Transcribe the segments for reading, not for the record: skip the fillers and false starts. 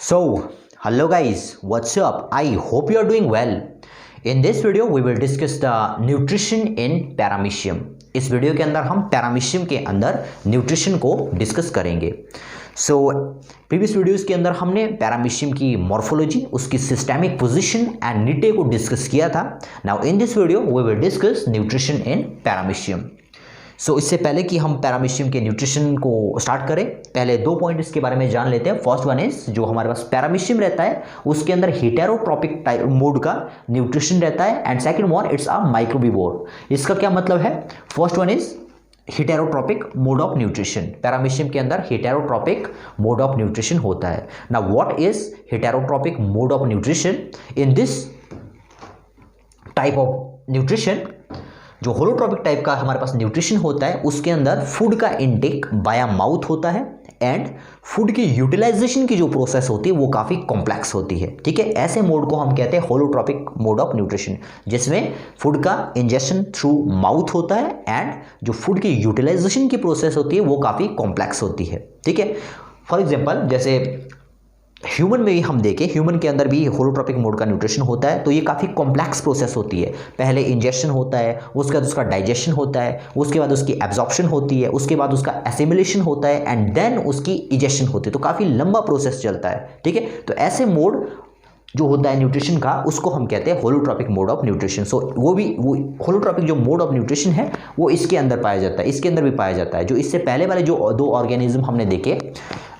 So, hello guys, what's up? I hope you are doing well. In this video, we will discuss the nutrition in paramecium. इस video के अंदर हम paramecium के अंदर nutrition को discuss करेंगे. So previous videos के अंदर हमने पैरामीशियम की मॉर्फोलॉजी, उसकी सिस्टेमिक पोजीशन एंड निटे को डिस्कस किया था. Now in this video we will discuss nutrition in paramecium. So इससे पहले कि हम पैरामीशियम के न्यूट्रिशन को स्टार्ट करें, पहले दो पॉइंट इसके बारे में जान लेते हैं. फर्स्ट वन इज जो हमारे पास पैरामीशियम रहता है उसके अंदर हेटेरोट्रॉपिक टाइप मोड का न्यूट्रिशन रहता है and second one it's a microbivore. इसका क्या मतलब है? First one is heterotrophic mode of nutrition. Paramecium के अंदर हेटेरोट्रॉपिक मोड ऑफ न्यूट्रिशन होता है. Now what is heterotrophic mode of nutrition? In this type of nutrition, जो होलोट्रॉपिक टाइप का हमारे पास न्यूट्रिशन होता है, उसके अंदर फूड का इनटेक बाया माउथ होता है एंड फूड की यूटिलाइजेशन की जो प्रोसेस होती है वो काफ़ी कॉम्प्लेक्स होती है. ठीक है, ऐसे मोड को हम कहते हैं होलोट्रॉपिक मोड ऑफ न्यूट्रिशन, जिसमें फूड का इंजेक्शन थ्रू माउथ होता है एंड जो फूड की यूटिलाइजेशन की प्रोसेस होती है वो काफ़ी कॉम्प्लेक्स होती है. ठीक है, फॉर एग्जाम्पल जैसे ह्यूमन में भी हम देखें, ह्यूमन के अंदर भी होलोट्रॉपिक मोड का न्यूट्रिशन होता है, तो ये काफ़ी कॉम्प्लेक्स प्रोसेस होती है. पहले इंजेक्शन होता है, उसके बाद उसका डाइजेशन होता है, उसके बाद उसकी एब्जॉर्प्शन होती है, उसके बाद उसका एसिमिलेशन होता है एंड देन उसकी इजेक्शन होती है. तो काफ़ी लंबा प्रोसेस चलता है. ठीक है, तो ऐसे मोड जो होता है न्यूट्रिशन का, उसको हम कहते हैं होलोट्रॉपिक मोड ऑफ न्यूट्रिशन. सो वो होलोट्रॉपिक जो मोड ऑफ न्यूट्रिशन है वो इसके अंदर पाया जाता है, इसके अंदर भी पाया जाता है. जो इससे पहले वाले जो दो ऑर्गेनिज्म हमने देखे,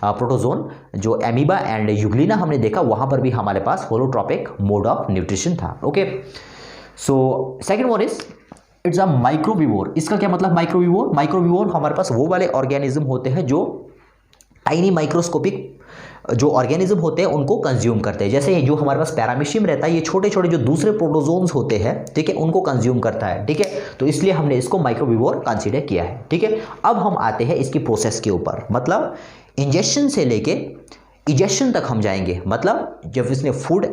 प्रोटोजोन, जो एमीबा एंड यूग्लिना हमने देखा, वहां पर भी हमारे पास होलोट्रॉपिक मोड ऑफ न्यूट्रिशन था. Okay, so second one is it's a microbivore. इसका क्या मतलब माइक्रोबिवोर? माइक्रोबिवोर हमारे पास वो वाले ऑर्गेनिज्म होते हैं जो टाइनी माइक्रोस्कोपिक जो ऑर्गेनिज्म होते हैं उनको कंज्यूम करते हैं. जैसे जो हमारे पास पैरामीशियम रहता है, ये छोटे छोटे जो दूसरे प्रोटोजोन्स होते हैं, ठीक है, उनको कंज्यूम करता है. ठीक है, तो इसलिए हमने इसको माइक्रोबिवोर कंसीडर किया है. ठीक है, अब हम आते हैं इसकी प्रोसेस के ऊपर. मतलब इंजेक्शन से लेके इजेक्शन तक हम जाएंगे. मतलब जब इसने फूड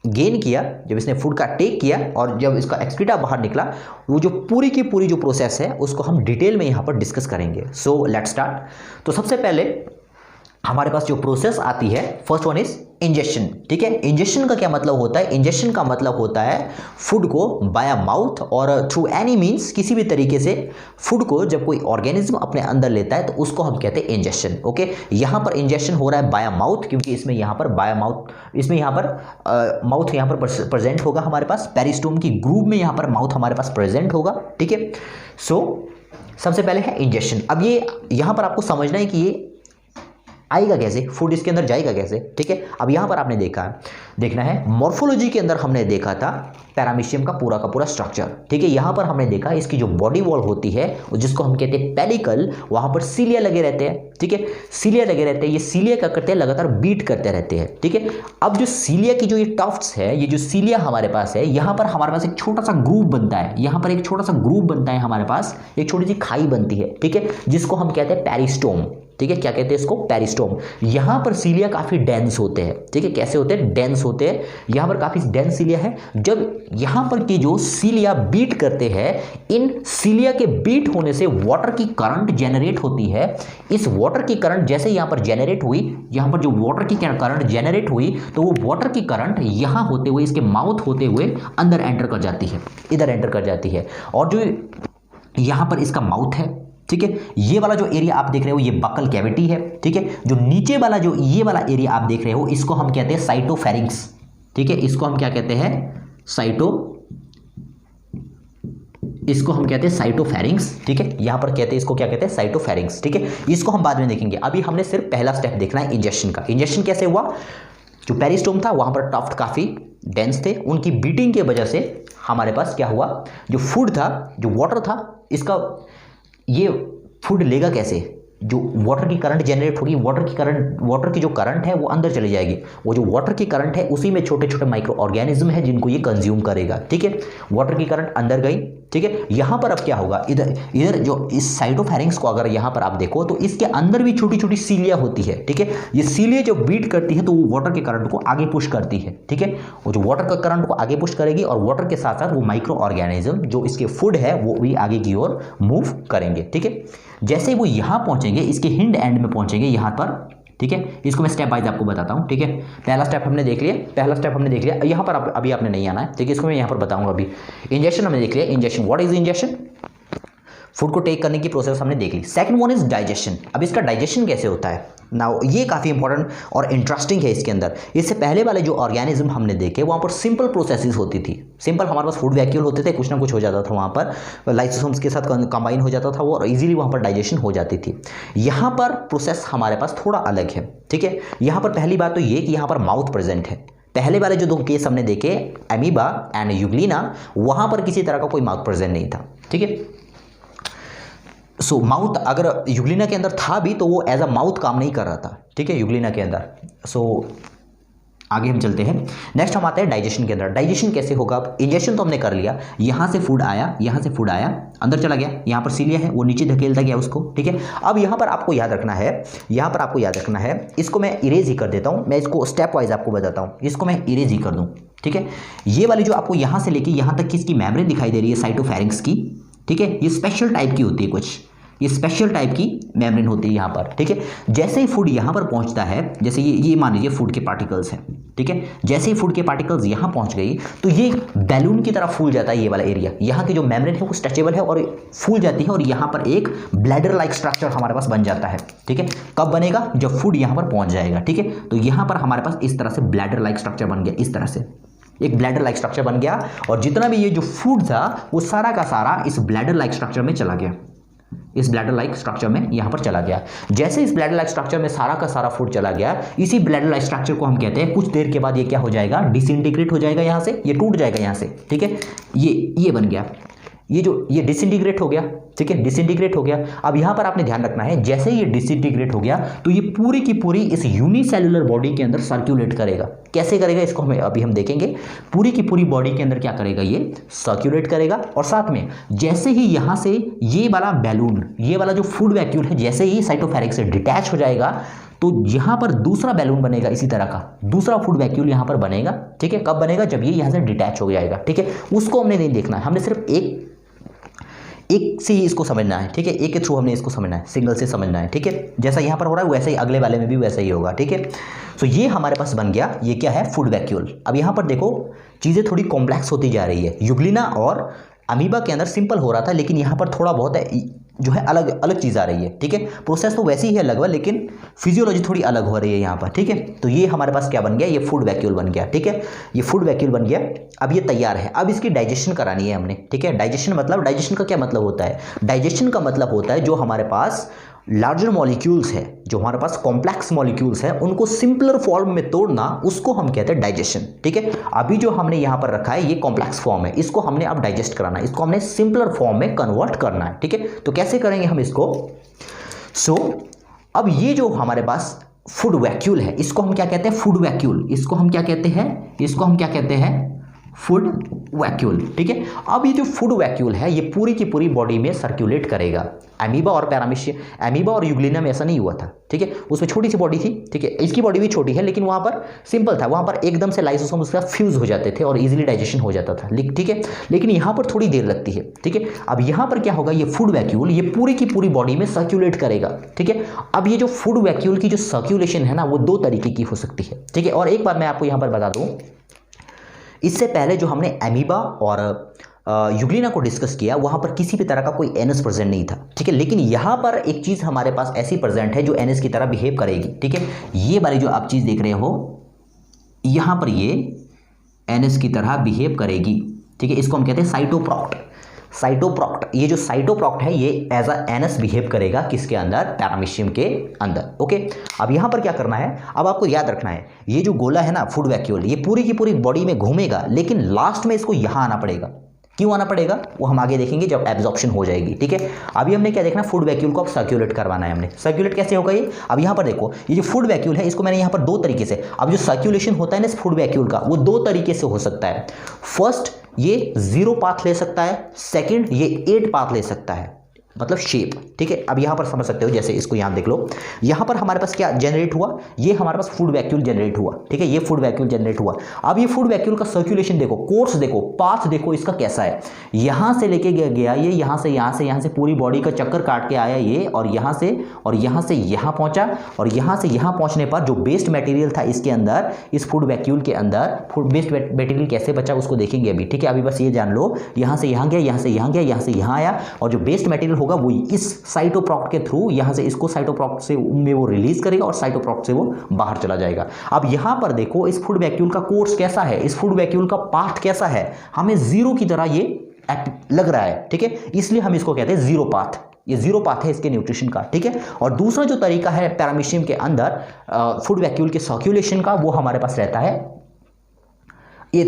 गेन किया, जब इसने फूड का टेक किया और जब इसका एक्सक्रीटा बाहर निकला, वो जो पूरी की पूरी जो प्रोसेस है उसको हम डिटेल में यहाँ पर डिस्कस करेंगे. So let's start. तो सबसे पहले हमारे पास जो प्रोसेस आती है, फर्स्ट वन इज इंजेक्शन. ठीक है, इंजेक्शन का क्या मतलब होता है? इंजेक्शन का मतलब होता है फूड को बाया माउथ और थ्रू एनी मीन्स, किसी भी तरीके से फूड को जब कोई ऑर्गेनिज्म अपने अंदर लेता है तो उसको हम कहते हैं इंजेक्शन. ओके, यहाँ पर इंजेक्शन हो रहा है बाया माउथ, क्योंकि इसमें यहाँ पर बाया माउथ, इसमें यहाँ पर माउथ यहाँ पर प्रेजेंट होगा हमारे पास, पेरिस्टोम की ग्रूव में यहाँ पर माउथ हमारे पास प्रेजेंट होगा. ठीक है, सो सबसे पहले है इंजेक्शन. अब ये यहाँ पर आपको समझना है कि ये आएगा कैसे, फूड इसके अंदर जाएगा कैसे. ठीक है, अब यहाँ पर आपने देखना है मॉर्फोलॉजी के अंदर हमने देखा था पैरामीशियम का पूरा स्ट्रक्चर. ठीक है, यहाँ पर हमने देखा इसकी जो बॉडी वॉल होती है जिसको हम कहते हैं पेलिकल, वहाँ पर सीलिया लगे रहते हैं. ठीक है, सीलिया लगे रहते हैं. ये सीलिया क्या करते हैं? लगातार बीट करते रहते हैं. ठीक है, अब जो सीलिया की जो ये टफ्ट्स है, ये जो सीलिया हमारे पास है, यहाँ पर हमारे पास एक छोटा सा ग्रूव बनता है. यहाँ पर एक छोटा सा ग्रूव बनता है, हमारे पास एक छोटी सी खाई बनती है. ठीक है, जिसको हम कहते हैं पेरिस्टोम. ठीक है, क्या कहते हैं इसको? पेरिस्टोम. यहां पर सीलिया काफी डेंस होते हैं. ठीक है, कैसे होते हैं? डेंस होते हैं. यहां पर काफी डेंस सीलिया है. जब यहां पर की जो सीलिया बीट करते हैं, इन सीलिया के बीट होने से वाटर की करंट जनरेट होती है. इस वाटर की करंट जैसे यहां पर जनरेट हुई, यहां पर जो वाटर की करंट जनरेट हुई, तो वो वाटर की करंट यहां होते हुए, इसके माउथ होते हुए अंदर एंटर कर जाती है, इधर एंटर कर जाती है. और जो यहां पर इसका माउथ है, ठीक है, ये वाला जो एरिया आप देख रहे हो ये बकल कैविटी है. ठीक है, जो नीचे वाला जो ये वाला एरिया आप देख रहे हो इसको हम कहते हैं साइटोफेरिंक्स. ठीक है, इसको हम क्या कहते हैं? इसको हम कहते हैं साइटोफेरिंक्स. ठीक है, यहां पर कहते हैं इसको क्या कहते हैं? साइटोफेरिंक्स. ठीक है, इसको हम बाद में देखेंगे. अभी हमने सिर्फ पहला स्टेप देखना है इंजेक्शन का. इंजेक्शन कैसे हुआ? जो पेरिस्टोम था वहां पर टफ्ट काफी डेंस थे, उनकी बीटिंग की वजह से हमारे पास क्या हुआ? जो फूड था, जो वाटर था, इसका ये फूड लेगा कैसे? जो वाटर की करंट जनरेट होगी, वाटर की जो करंट है वो अंदर चली जाएगी. वो जो वाटर की करंट है उसी में छोटे छोटे माइक्रो ऑर्गेनिज्म है जिनको ये कंज्यूम करेगा. ठीक है, वाटर की करंट अंदर गई. ठीक है, यहां पर अब क्या होगा? इधर जो इस साइटोफेरिंक्स को अगर यहां पर आप देखो तो इसके अंदर भी छोटी छोटी सीलिया होती है. ठीक है, ये सीलिया जो बीट करती है तो वो वाटर के करंट को आगे पुश करती है. ठीक है, वो जो वाटर का करंट को आगे पुश करेगी और वाटर के साथ साथ वो माइक्रो ऑर्गेनिज्म जो इसके फूड है वो भी आगे की ओर मूव करेंगे. ठीक है, जैसे वो यहां पहुंचेंगे, इसके हिंड एंड में पहुंचेंगे, यहां पर ठीक है, इसको मैं स्टेप वाइज आपको बताता हूँ। ठीक है, पहला स्टेप हमने देख लिया, यहाँ पर अभी आपने नहीं आना है। ठीक है, इसको मैं यहाँ पर बताऊँगा। अभी इंजेक्शन हमने देख लिया, ingestion, what is ingestion, food को टेक करने की प्रोसेस हमने देख ली। Second one is digestion. अब इसका डाइजेशन कैसे होता है, नाउ ये काफ़ी इंपॉर्टेंट और इंटरेस्टिंग है इसके अंदर। इससे पहले वाले जो ऑर्गेनिज्म हमने देखे वहाँ पर सिंपल प्रोसेसेस होती थी, सिंपल हमारे पास फूड वैक्यूल होते थे, कुछ ना कुछ हो जाता था वहाँ पर, लाइसोसोम्स के साथ कंबाइन हो जाता था वो और इजीली वहाँ पर डाइजेशन हो जाती थी। यहाँ पर प्रोसेस हमारे पास थोड़ा अलग है। ठीक है, यहाँ पर पहली बात तो ये कि यहाँ पर माउथ प्रेजेंट है। पहले वाले जो 2 केस हमने देखे एमीबा एंड यूग्लिना, वहाँ पर किसी तरह का कोई माउथ प्रेजेंट नहीं था। ठीक है, सो माउथ अगर यूग्लिना के अंदर था भी तो वो एज अ माउथ काम नहीं कर रहा था। ठीक है, यूग्लिना के अंदर। सो आगे हम चलते हैं, नेक्स्ट हम आते हैं डाइजेशन के अंदर। डाइजेशन कैसे होगा, अब इंजेक्शन तो हमने कर लिया, यहाँ से फूड आया, अंदर चला गया, यहाँ पर सीलिया है वो नीचे धकेलता गया उसको। ठीक है, अब यहाँ पर आपको याद रखना है, इसको मैं इरेज ही कर देता हूँ, मैं इसको स्टेप वाइज आपको बताता हूँ, इसको मैं इरेज ही कर दूँ। ठीक है, ये वाली जो आपको यहाँ से लेके यहाँ तक की इसकी मेम्ब्रेन दिखाई दे रही है साइटोफेरिंक्स की। ठीक है, ये स्पेशल टाइप की होती है, कुछ ये स्पेशल टाइप की मेम्ब्रेन होती है यहाँ पर। ठीक है, जैसे ही फूड यहाँ पर पहुँचता है, जैसे ये मान लीजिए फूड के पार्टिकल्स हैं। ठीक है, जैसे ही फूड के पार्टिकल्स यहाँ पहुँच गई तो ये बैलून की तरह फूल जाता है। ये वाला एरिया यहाँ की जो मेम्ब्रेन है वो स्ट्रेचेबल है और फूल जाती है और यहाँ पर एक ब्लैडर लाइक स्ट्रक्चर हमारे पास बन जाता है। ठीक है, कब बनेगा, जब फूड यहाँ पर पहुँच जाएगा। ठीक है, तो यहाँ पर हमारे पास इस तरह से ब्लैडर लाइक स्ट्रक्चर बन गया, इस तरह से एक ब्लैडर लाइक स्ट्रक्चर बन गया और जितना भी ये जो फूड था वो सारा का सारा इस ब्लैडर लाइक स्ट्रक्चर में चला गया, इस ब्लैडर लाइक स्ट्रक्चर में यहाँ पर चला गया। जैसे इस ब्लैडर लाइक स्ट्रक्चर में सारा का सारा फूड चला गया, इसी ब्लैडर लाइक स्ट्रक्चर को हम कहते हैं कुछ देर के बाद ये क्या हो जाएगा, डिसइंटीग्रेट हो जाएगा, यहाँ से ये टूट जाएगा यहाँ से। ठीक है, ये बन गया, ये डिसइंटीग्रेट हो गया। ठीक है, डिसइंटीग्रेट हो गया। अब यहाँ पर आपने ध्यान रखना है, जैसे ये डिसइंटीग्रेट हो गया तो ये पूरी की पूरी इस यूनिसेलुलर बॉडी के अंदर सर्कुलेट करेगा। कैसे करेगा इसको अभी हम देखेंगे। पूरी की पूरी बॉडी के अंदर क्या करेगा, ये सर्कुलेट करेगा और साथ में जैसे ही यहाँ से ये वाला बैलून, ये वाला जो फूड वैक्यूल है, जैसे ही साइटोफेरिक से डिटैच हो जाएगा तो यहाँ पर दूसरा बैलून बनेगा, इसी तरह का दूसरा फूड वैक्यूल यहाँ पर बनेगा। ठीक है, कब बनेगा, जब ये यहाँ से डिटैच हो जाएगा। ठीक है, उसको हमने नहीं देखना है, हमने सिर्फ एक से ही इसको समझना है। ठीक है, एक के थ्रू हमने इसको समझना है, सिंगल से समझना है। ठीक है, जैसा यहाँ पर हो रहा है वैसे ही अगले वाले में भी वैसा ही होगा। ठीक है, तो ये हमारे पास बन गया, ये क्या है, फूड वैक्यूल। अब यहाँ पर देखो चीज़ें थोड़ी कॉम्प्लेक्स होती जा रही है। यूग्लिना और अमीबा के अंदर सिंपल हो रहा था, लेकिन यहाँ पर थोड़ा बहुत जो है अलग अलग चीज़ आ रही है। ठीक है, प्रोसेस तो वैसी ही है लगभग, लेकिन फिजियोलॉजी थोड़ी अलग हो रही है यहाँ पर। ठीक है, तो ये हमारे पास क्या बन गया, ये फूड वैक्यूल बन गया। ठीक है, ये फूड वैक्यूल बन गया, अब ये तैयार है। अब इसकी डाइजेशन करानी है हमने। ठीक है, डाइजेशन का क्या मतलब होता है, डाइजेशन का मतलब होता है जो हमारे पास लार्जर मॉलिक्यूल्स है, जो हमारे पास कॉम्प्लेक्स मॉलिक्यूल्स है, उनको सिंपलर फॉर्म में तोड़ना, उसको हम कहते हैं डाइजेशन। ठीक है, अभी जो हमने यहाँ पर रखा है ये कॉम्प्लेक्स फॉर्म है, इसको हमने अब डाइजेस्ट कराना है, इसको हमने सिंपलर फॉर्म में कन्वर्ट करना है। ठीक है, तो कैसे करेंगे हम इसको। अब ये जो हमारे पास फूड वैक्यूल है, इसको हम क्या कहते हैं, फूड वैक्यूल। इसको हम क्या कहते हैं, फूड वैक्यूल। ठीक है, अब ये जो फूड वैक्यूल है ये पूरी की पूरी बॉडी में सर्कुलेट करेगा। अमीबा और पैरामीशियम, अमीबा और यूग्लिना में ऐसा नहीं हुआ था। ठीक है, उसमें छोटी सी बॉडी थी। ठीक है, इसकी बॉडी भी छोटी है, लेकिन वहाँ पर सिंपल था, वहाँ पर एकदम से लाइसोसोम उसका फ्यूज हो जाते थे और इजीली डाइजेशन हो जाता था। ठीक है, लेकिन यहाँ पर थोड़ी देर लगती है। ठीक है, अब यहाँ पर क्या होगा, ये फूड वैक्यूल ये पूरी की पूरी बॉडी में सर्कुलेट करेगा। ठीक है, अब ये जो फूड वैक्यूल की जो सर्कुलेशन है ना, वो 2 तरीके की हो सकती है। ठीक है, और एक बार मैं आपको यहाँ पर बता दूँ, इससे पहले जो हमने अमीबा और यूग्लिना को डिस्कस किया वहाँ पर किसी भी तरह का कोई एनएस प्रेजेंट नहीं था। ठीक है, लेकिन यहाँ पर एक चीज़ हमारे पास ऐसी प्रेजेंट है जो एनएस की तरह बिहेव करेगी। ठीक है, ये वाली जो आप चीज़ देख रहे हो यहाँ पर ये एनएस की तरह बिहेव करेगी। ठीक है, इसको हम कहते हैं साइटोप्रॉक्ट। ये जो साइटोप्रॉक्ट है ये एज अ एनएस बिहेव करेगा, किसके अंदर, पैरामीशियम के अंदर। ओके, अब यहाँ पर क्या करना है, अब आपको याद रखना है, ये जो गोला है ना फूड वैक्यूल, ये पूरी की पूरी बॉडी में घूमेगा, लेकिन लास्ट में इसको यहाँ आना पड़ेगा। क्यों आना पड़ेगा वो हम आगे देखेंगे जब एब्जॉर्प्शन हो जाएगी। ठीक है, अभी हमने क्या देखना, फूड वैक्यूल को अब सर्कुलेट करवाना है हमने। सर्कुलेट कैसे होगा ये, अब यहाँ पर देखो, ये जो फूड वैक्यूल है इसको मैंने यहाँ पर 2 तरीके से, अब जो सर्कुलेशन होता है ना इस फूड वैक्यूल का, वो 2 तरीके से हो सकता है। फर्स्ट ये 0 पाथ ले सकता है, सेकंड ये 8 पाथ ले सकता है। मतलब शेप, ठीक है। अब यहाँ पर समझ सकते हो, जैसे इसको यहाँ देख लो, यहाँ पर हमारे पास क्या जनरेट हुआ, ये हमारे पास फूड वैक्यूल जनरेट हुआ, ठीक है, ये फूड वैक्यूल जनरेट हुआ। अब ये फूड वैक्यूल का सर्कुलेशन देखो, कोर्स देखो, पाथ देखो इसका कैसा है, यहाँ से लेके गया ये, यहाँ से पूरी बॉडी का चक्कर काट के आया ये, और यहाँ से यहाँ पहुंचा, और यहाँ से यहाँ पहुंचने पर जो वेस्ट मटेरियल था इसके अंदर, इस फूड वैक्यूल के अंदर, फूड वेस्ट मटेरियल कैसे बचा उसको देखेंगे अभी, ठीक है। अभी बस ये जान लो, यहाँ से यहाँ गया, यहाँ से यहाँ गया, यहाँ से यहाँ आया, और जो वेस्ट मटेरियल होगा वो इस साइटोप्रोक्ट के थ्रू यहाँ से इसको साइटोप्रोक्ट से में वो रिलीज करेगा और साइटोप्रोक्ट से वो बाहर चला जाएगा। अब यहाँ पर देखो इस फूड वैक्यूल का कोर्स कैसा है, इस फूड वैक्यूल का पाथ कैसा है, हमें जीरो की तरह ये लग रहा है, ठीक है, इसलिए हम इसको कहते हैं जीरो पाथ। ये जीरो पाथ है इसके न्यूट्रिशन का, ठीक है। और दूसरा जो तरीका है पैरामीशियम के अंदर फूड वैक्यूल के सर्कुलेशन का, वो हमारे पास रहता है, ये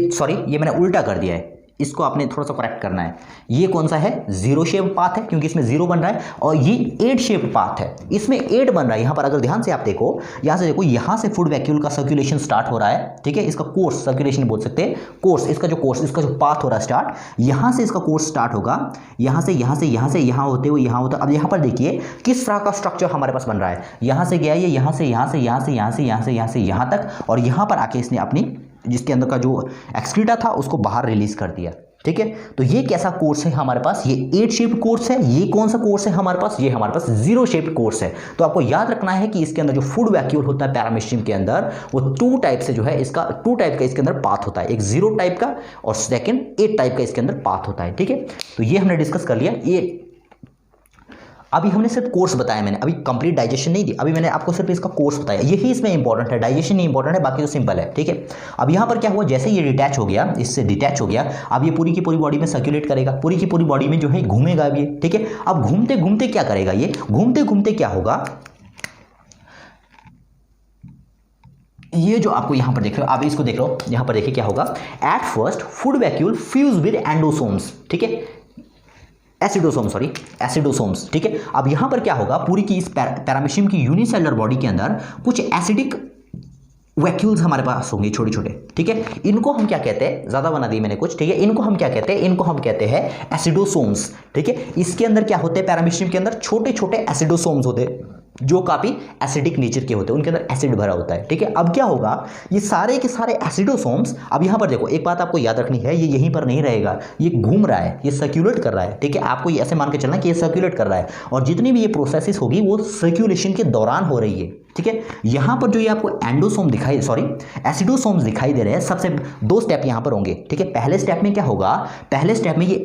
मैंने उल्टा कर दिया है, इसको आपने थोड़ा सा करेक्ट करना है। ये कौन सा है, जीरो शेप पाथ है, क्योंकि इसमें जीरो बन रहा है, और ये 8 शेप पाथ है, इसमें 8 बन रहा है। यहां पर अगर ध्यान से आप देखो, यहां से देखो, यहां से फूड वैक्यूल का सर्कुलेशन स्टार्ट हो रहा है, ठीक है, इसका कोर्स, सर्कुलेशन बोल सकते हैं, कोर्स, इसका जो पाथ हो रहा है स्टार्ट, यहां से इसका कोर्स स्टार्ट होगा, यहां से यहां होते हुए यहां होता। अब यहां पर देखिए किस तरह का स्ट्रक्चर हमारे पास बन रहा है, यहां से गया ये, यहां से यहां तक, और यहां पर आके इसने अपनी जिसके अंदर का जो एक्सक्रीटा था उसको बाहर रिलीज कर दिया, ठीक है। तो ये कैसा कोर्स है हमारे पास, ये 8 शेप कोर्स है। ये कौन सा कोर्स है हमारे पास, ये हमारे पास जीरो शेप कोर्स है। तो आपको याद रखना है कि इसके अंदर जो फूड वैक्यूल होता है पैरामीशियम के अंदर, वो 2 टाइप से जो है, इसका 2 टाइप का इसके अंदर पाथ होता है, एक 0 टाइप का और सेकंड 8 टाइप का इसके अंदर पाथ होता है, ठीक है। तो ये हमने डिस्कस कर लिया। ये अभी हमने सिर्फ कोर्स बताया, मैंने अभी कंप्लीट डाइजेशन नहीं दी, अभी मैंने आपको सिर्फ इसका कोर्स बताया, यही इसमें इंपॉर्टेंट है, डाइजेशन नहीं इंपॉर्टेंट है, बाकी तो सिंपल है, ठीक है। अब यहाँ पर क्या हुआ, जैसे ये डिटैच हो गया, इससे डिटैच हो गया, अब ये पूरी की पूरी बॉडी में सर्कुलेट करेगा, पूरी की पूरी बॉडी में जो है घूमेगा अब ये, ठीक है। अब घूमते घूमते क्या करेगा, ये घूमते घूमते क्या होगा, ये जो आपको यहां पर देख रहे हो, आप इसको देख लो, यहां पर देखिए क्या होगा। At first food vacuole fuse with endosomes, ठीक है, एसिडोसोम्स, ठीक है। अब यहां पर क्या होगा, पूरी की इस पैरामीशियम की यूनिसेलुलर बॉडी के अंदर कुछ एसिडिक वैक्यूल्स हमारे पास होंगे छोटे छोटे, ठीक है। इनको हम क्या कहते हैं, ज्यादा बना दिए मैंने कुछ, ठीक है। इनको हम क्या कहते हैं, इनको हम कहते हैं एसिडोसोम्स, ठीक है। इसके अंदर क्या होते हैं, पैरामीशियम के अंदर छोटे छोटे एसिडोसोम्स होते हैं जो काफी एसिडिक नेचर के होते हैं, उनके अंदर एसिड भरा होता है, ठीक है। अब क्या होगा, ये सारे के सारे एसिडोसोम्स, अब यहां पर देखो एक बात आपको याद रखनी है, ये यहीं पर नहीं रहेगा, ये घूम रहा है, ये सर्कुलेट कर रहा है, ठीक है। आपको ये ऐसे मान के चलना कि ये सर्कुलेट कर रहा है, और जितनी भी ये प्रोसेसेस होगी वो सर्कुलेशन के दौरान हो रही है, ठीक है। यहां पर जो ये आपको एसिडोसोम्स दिखाई दे रहे हैं, सबसे 2 स्टेप यहां पर होंगे, ठीक है। पहले स्टेप में क्या होगा, पहले स्टेप में ये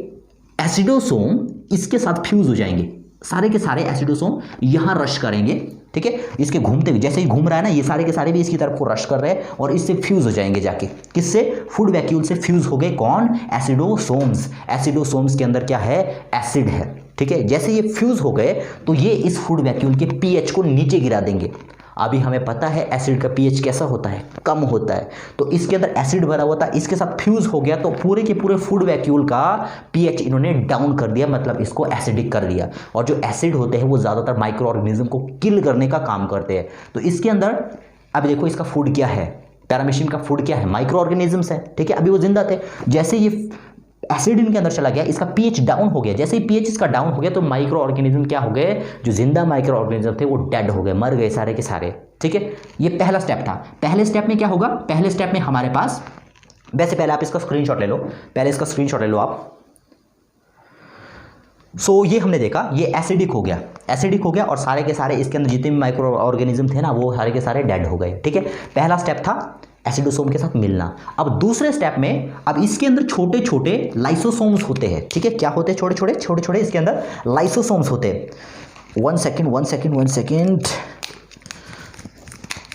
एसिडोसोम इसके साथ फ्यूज हो जाएंगे, सारे के सारे एसिडोसोम यहां रश करेंगे, ठीक है। इसके घूमते हुए, जैसे ही घूम रहा है ना, ये सारे के सारे भी इसकी तरफ को रश कर रहे हैं, और इससे फ्यूज हो जाएंगे जाके, किससे, फूड वैक्यूल से फ्यूज हो गए, कौन, एसिडोसोम्स। एसिडोसोम्स के अंदर क्या है, एसिड है, ठीक है। जैसे ये फ्यूज हो गए तो ये इस फूड वैक्यूल के पीएच को नीचे गिरा देंगे। अभी हमें पता है एसिड का पीएच कैसा होता है, कम होता है, तो इसके अंदर एसिड भरा हुआ था, इसके साथ फ्यूज हो गया, तो पूरे के पूरे फूड वैक्यूल का पीएच इन्होंने डाउन कर दिया, मतलब इसको एसिडिक कर दिया। और जो एसिड होते हैं वो ज्यादातर माइक्रो ऑर्गेनिज्म को किल करने का काम करते हैं। तो इसके अंदर अब देखो इसका फूड क्या है, पैरामीशियम का फूड क्या है, माइक्रो ऑर्गेनिजम्स है, ठीक है। अभी वो जिंदा थे, जैसे ये एसिड इनके अंदर चला गया, इसका पीएच डाउन हो गया, जैसे ही पीएच इसका डाउन हो गया तो माइक्रो ऑर्गेनिज्म क्या हो गए, जो जिंदा माइक्रो ऑर्गेनिज्म थे वो डेड हो गए, मर गए सारे के सारे, ठीक है। ये पहला स्टेप था। पहले स्टेप में क्या होगा, पहले स्टेप में हमारे पास, वैसे पहले आप इसका स्क्रीनशॉट ले लो, पहले इसका स्क्रीनशॉट ले लो आप। ये हमने देखा, ये एसिडिक हो गया, और सारे के सारे इसके अंदर जितने भी माइक्रो ऑर्गेनिज्म थे ना, वो सारे के सारे डेड हो गए, ठीक है। पहला स्टेप था एसिडोसोम के साथ मिलना। अब दूसरे स्टेप में, अब इसके अंदर छोटे छोटे लाइसोसोम्स होते हैं, ठीक है। क्या होते हैं, छोटे छोटे इसके अंदर लाइसोसोम्स होते हैं। वन सेकेंड,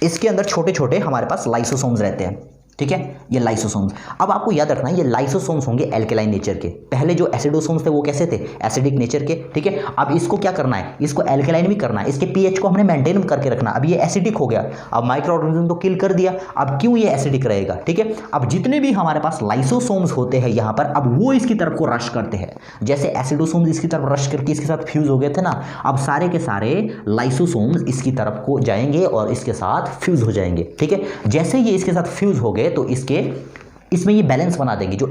इसके अंदर छोटे छोटे हमारे पास लाइसोसोम्स रहते हैं, ठीक है, ये लाइसोसोम्स। अब आपको याद रखना है ये लाइसोसोम्स होंगे एल्केलाइन नेचर के। पहले जो एसिडोसोम्स थे वो कैसे थे, एसिडिक नेचर के, ठीक है। अब इसको क्या करना है, इसको एल्केलाइन भी करना है, इसके पीएच को हमने मेंटेन करके रखना। अब ये एसिडिक हो गया, अब माइक्रो ऑर्गेनिज्म तो किल कर दिया, अब क्यों ये एसिडिक रहेगा, ठीक है। अब जितने भी हमारे पास लाइसोसोम्स होते हैं यहाँ पर, अब वो इसकी तरफ को रश करते हैं, जैसे एसिडोसोम्स इसकी तरफ रश करके इसके साथ फ्यूज हो गए थे ना, अब सारे के सारे लाइसोसोम्स इसकी तरफ को जाएंगे और इसके साथ फ्यूज हो जाएंगे, ठीक है। जैसे ये इसके साथ फ्यूज हो गए तो इसमें ये बैलेंस बना देंगे, जो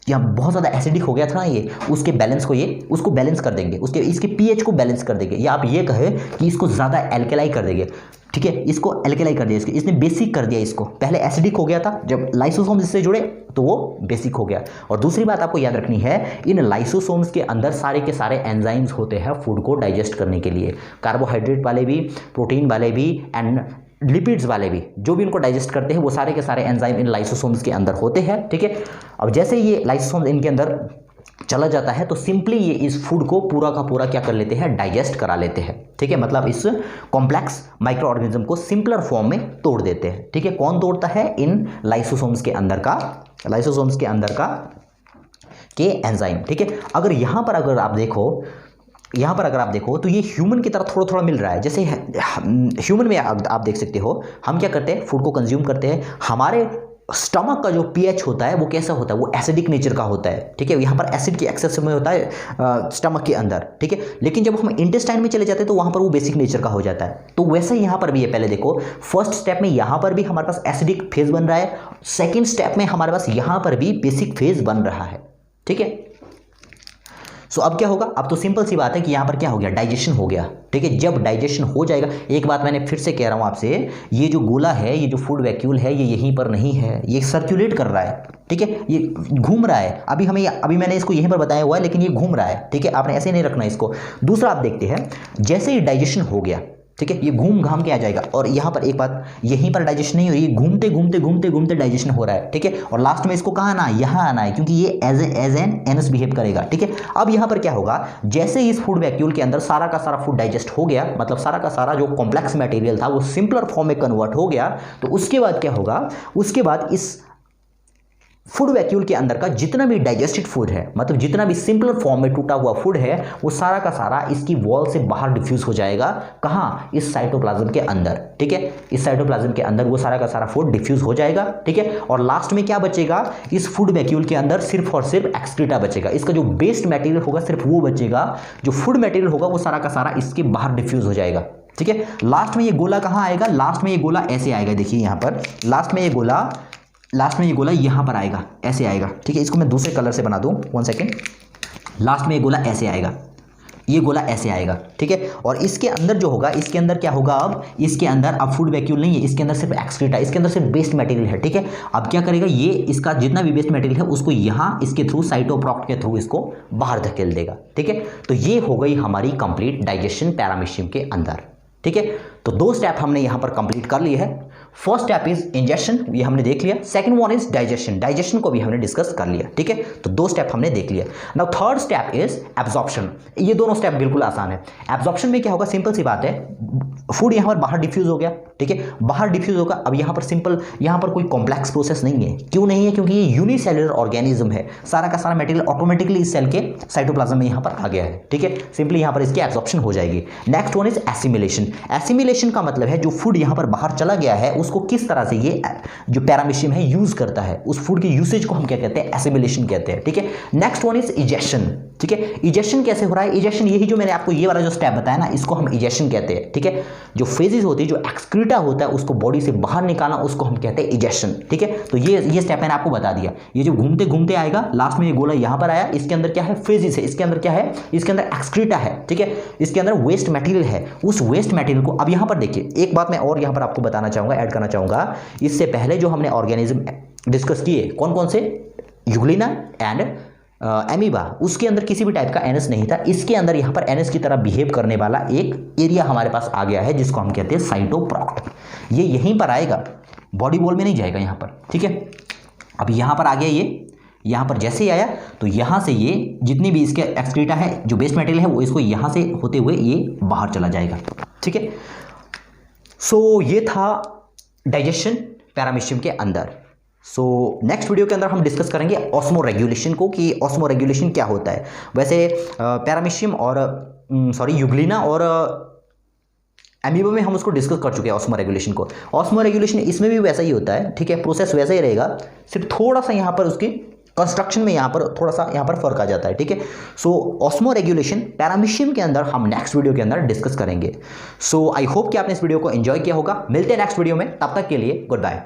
यहाँ बहुत ज़्यादा एसिडिक हो गया था ना ये, उसके बैलेंस को ये उसको बैलेंस कर देंगे, उसके इसके पीएच को बैलेंस कर देंगे, या आप ये कहें कि इसको ज़्यादा एल्केलाई कर देंगे, ठीक है, इसको एल्केलाई कर दिया, इसने बेसिक कर दिया इसको। पहले एसिडिक हो गया था, जब लाइसोसोम इससे जुड़े तो वो बेसिक हो गया। और दूसरी बात आपको याद रखनी है, इन लाइसोसोम्स के अंदर सारे के सारे एंजाइम्स होते हैं फूड को डाइजेस्ट करने के लिए, कार्बोहाइड्रेट वाले भी, प्रोटीन वाले भी एंड लिपिड्स वाले भी, जो भी इनको डाइजेस्ट करते हैं वो सारे के सारे एंजाइम इन लाइसोसोम्स के अंदर होते हैं, ठीक है। अब जैसे ये लाइसोसोम इनके अंदर चला जाता है तो सिंपली ये इस फूड को पूरा का पूरा क्या कर लेते हैं, डाइजेस्ट करा लेते हैं, ठीक है। मतलब इस कॉम्प्लेक्स माइक्रो ऑर्गेनिज्म को सिंपलर फॉर्म में तोड़ देते हैं, ठीक है। कौन तोड़ता है, इन लाइसोसोम्स के अंदर का के एंजाइम, ठीक है। अगर यहाँ पर अगर आप देखो तो ये ह्यूमन की तरह थोड़ा थोड़ा मिल रहा है। जैसे ह्यूमन में आप देख सकते हो, हम क्या करते हैं, फूड को कंज्यूम करते हैं, हमारे स्टमक का जो पीएच होता है वो कैसा होता है, वो एसिडिक नेचर का होता है, ठीक है। यहाँ पर एसिड की एक्सेस में होता है स्टमक के अंदर, ठीक है। लेकिन जब हम इंटेस्टाइन में चले जाते हैं तो वहाँ पर वो बेसिक नेचर का हो जाता है। तो वैसे ही यहाँ पर भी है, पहले देखो फर्स्ट स्टेप में यहाँ पर भी हमारे पास एसिडिक फेज बन रहा है, सेकेंड स्टेप में हमारे पास यहाँ पर भी बेसिक फेज बन रहा है, ठीक है। सो अब क्या होगा, अब तो सिंपल सी बात है कि यहाँ पर क्या हो गया, डाइजेशन हो गया, ठीक है। जब डाइजेशन हो जाएगा, एक बात मैंने फिर से कह रहा हूँ आपसे, ये जो गोला है, ये जो फूड वैक्यूल है, ये यहीं पर नहीं है, ये सर्कुलेट कर रहा है, ठीक है, ये घूम रहा है। अभी मैंने इसको यहीं पर बताया हुआ है, लेकिन ये घूम रहा है, ठीक है। आपने ऐसे नहीं रखना इसको। दूसरा आप देखते हैं, जैसे ही डाइजेशन हो गया, ठीक है, ये घूम घाम के आ जाएगा, और यहाँ पर एक बात, यहीं पर डाइजेशन नहीं हो रही है, घूमते घूमते घूमते घूमते डाइजेशन हो रहा है, ठीक है। और लास्ट में इसको कहाँ आना है, यहाँ आना है, क्योंकि ये एज एन एनस बिहेव करेगा, ठीक है। अब यहाँ पर क्या होगा, जैसे इस फूड वैक्यूल के अंदर सारा का सारा फूड डाइजेस्ट हो गया, मतलब सारा का सारा जो कॉम्प्लेक्स मटेरियल था वो सिंपलर फॉर्म में कन्वर्ट हो गया, तो उसके बाद क्या होगा, उसके बाद इस फूड वैक्यूल के अंदर का जितना भी डाइजेस्टेड फूड है, मतलब जितना भी सिंपलर फॉर्म में टूटा हुआ फूड है, वो सारा का सारा इसकी वॉल से बाहर डिफ्यूज हो जाएगा। कहाँ, इस साइटोप्लाज्म के अंदर, ठीक है। इस साइटोप्लाज्म के अंदर वो सारा का सारा फूड डिफ्यूज हो जाएगा, ठीक है। और लास्ट में क्या बचेगा, इस फूड वैक्यूल के अंदर सिर्फ और सिर्फ एक्सक्रीटा बचेगा। इसका जो बेस्ट मटेरियल होगा सिर्फ वो बचेगा, जो फूड मटेरियल होगा वो सारा का सारा इसके बाहर डिफ्यूज हो जाएगा, ठीक है। लास्ट में ये गोला कहाँ आएगा, लास्ट में ये गोला ऐसे आएगा, देखिए यहाँ पर लास्ट में ये गोला यहाँ पर आएगा, ऐसे आएगा, ठीक है। इसको मैं दूसरे कलर से बना दूँ, 1 सेकेंड। लास्ट में ये गोला ऐसे आएगा, ये गोला ऐसे आएगा, ठीक है। और इसके अंदर जो होगा, इसके अंदर क्या होगा, अब इसके अंदर अब फूड वैक्यूल नहीं है, इसके अंदर सिर्फ एक्सक्रीटा, इसके अंदर सिर्फ वेस्ट मटेरियल है, ठीक है। अब क्या करेगा, ये इसका जितना भी वेस्ट मटेरियल है उसको यहाँ इसके थ्रू, साइटोप्रॉक्ट के थ्रू इसको बाहर धकेल देगा, ठीक है। तो ये हो गई हमारी कंप्लीट डाइजेशन पैरामीशियम के अंदर, ठीक है। तो 2 स्टेप हमने यहाँ पर कंप्लीट कर लिए हैं। फर्स्ट स्टेप इज इंजेक्शन, ये हमने देख लिया। Second one is digestion, digestion को भी हमने डिस्कस कर लिया, ठीक है। तो 2 स्टेप हमने देख लिया। Now third step is absorption. ये दोनों स्टेप बिल्कुल आसान है। एब्जॉर्प्शन में क्या होगा, सिंपल सी बात है, फूड यहाँ पर बाहर डिफ्यूज हो गया, ठीक है, बाहर डिफ्यूज होगा। अब यहाँ पर सिंपल, यहाँ पर कोई कॉम्प्लेक्स प्रोसेस नहीं है। क्यों नहीं है, क्योंकि ये यूनिसेलुलर ऑर्गेनिज्म है, सारा का सारा मटेरियल ऑटोमेटिकली इस सेल के साइटोप्लाज्म में यहाँ पर आ गया है, ठीक है। सिंपली यहाँ पर इसकी एब्जॉर्प्शन हो जाएगी। Next one is assimilation. Assimilation का मतलब है जो फूड यहाँ पर बाहर चला गया है उसको किस तरह से ये जो पैरामीशियम है यूज करता है, उस फूड के यूसेज को हम क्या कहते हैं, एसिमिलेशन कहते हैं, ठीक है। नेक्स्ट वन इज इजेक्शन, ठीक है। इजेक्शन कैसे हो रहा है, इजेक्शन यही जो मैंने आपको ये वाला जो स्टेप बताया ना, इसको हम इजेक्शन कहते हैं, ठीक है। जो फेजेस होती है, जो एक्सक्रीटा होता है उसको बॉडी से बाहर निकालना, उसको हम कहते हैं इजेक्शन, ठीक है। तो ये स्टेप मैंने आपको बता दिया। ये जो घूमते घूमते आएगा, लास्ट में ये गोला यहाँ पर आया, इसके अंदर क्या है, फेजेस है, इसके अंदर क्या है, इसके अंदर एक्सक्रीटा है, ठीक है। इसके अंदर वेस्ट मटेरियल है, उस वेस्ट मटेरियल को अब यहाँ पर देखिए, एक बात मैं और यहाँ पर आपको बताना चाहूंगा, ऐड करना चाहूंगा। इससे पहले जो हमने ऑर्गेनिज्म डिस्कस किए, कौन कौन से, यूग्लिना एंड एमीबा, उसके अंदर किसी भी टाइप का एनएस नहीं था। इसके अंदर यहाँ पर एनएस की तरह बिहेव करने वाला एक एरिया हमारे पास आ गया है, जिसको हम कहते हैं साइटोप्रॉक्ट। ये यहीं पर आएगा, बॉडी वॉल में नहीं जाएगा यहाँ पर, ठीक है। अब यहाँ पर आ गया, ये यहाँ पर जैसे ही आया तो यहाँ से ये जितनी भी इसके एक्सक्रीटा है, जो वेस्ट मटेरियल है, वो इसको यहाँ से होते हुए ये बाहर चला जाएगा, ठीक है। सो ये था डाइजेशन पैरामीशियम के अंदर। सो नेक्स्ट वीडियो के अंदर हम डिस्कस करेंगे ऑस्मो रेगुलेशन को, कि ऑस्मो रेगुलेशन क्या होता है। वैसे पैरामीशियम और यूग्लिना और एमीबा में हम उसको डिस्कस कर चुके हैं ऑस्मो रेगुलेशन को। ऑस्मो रेगुलेशन इसमें भी वैसा ही होता है, ठीक है, प्रोसेस वैसा ही रहेगा, सिर्फ थोड़ा सा यहाँ पर उसकी कंस्ट्रक्शन में यहाँ पर थोड़ा सा यहाँ पर फर्क आ जाता है, ठीक है। सो ऑस्मो रेगुलेशन पैरामीशियम के अंदर हम नेक्स्ट वीडियो के अंदर डिस्कस करेंगे। सो आई होप कि आपने इस वीडियो को एंजॉय किया होगा। मिलते हैं नेक्स्ट वीडियो में, तब तक के लिए गुड बाय।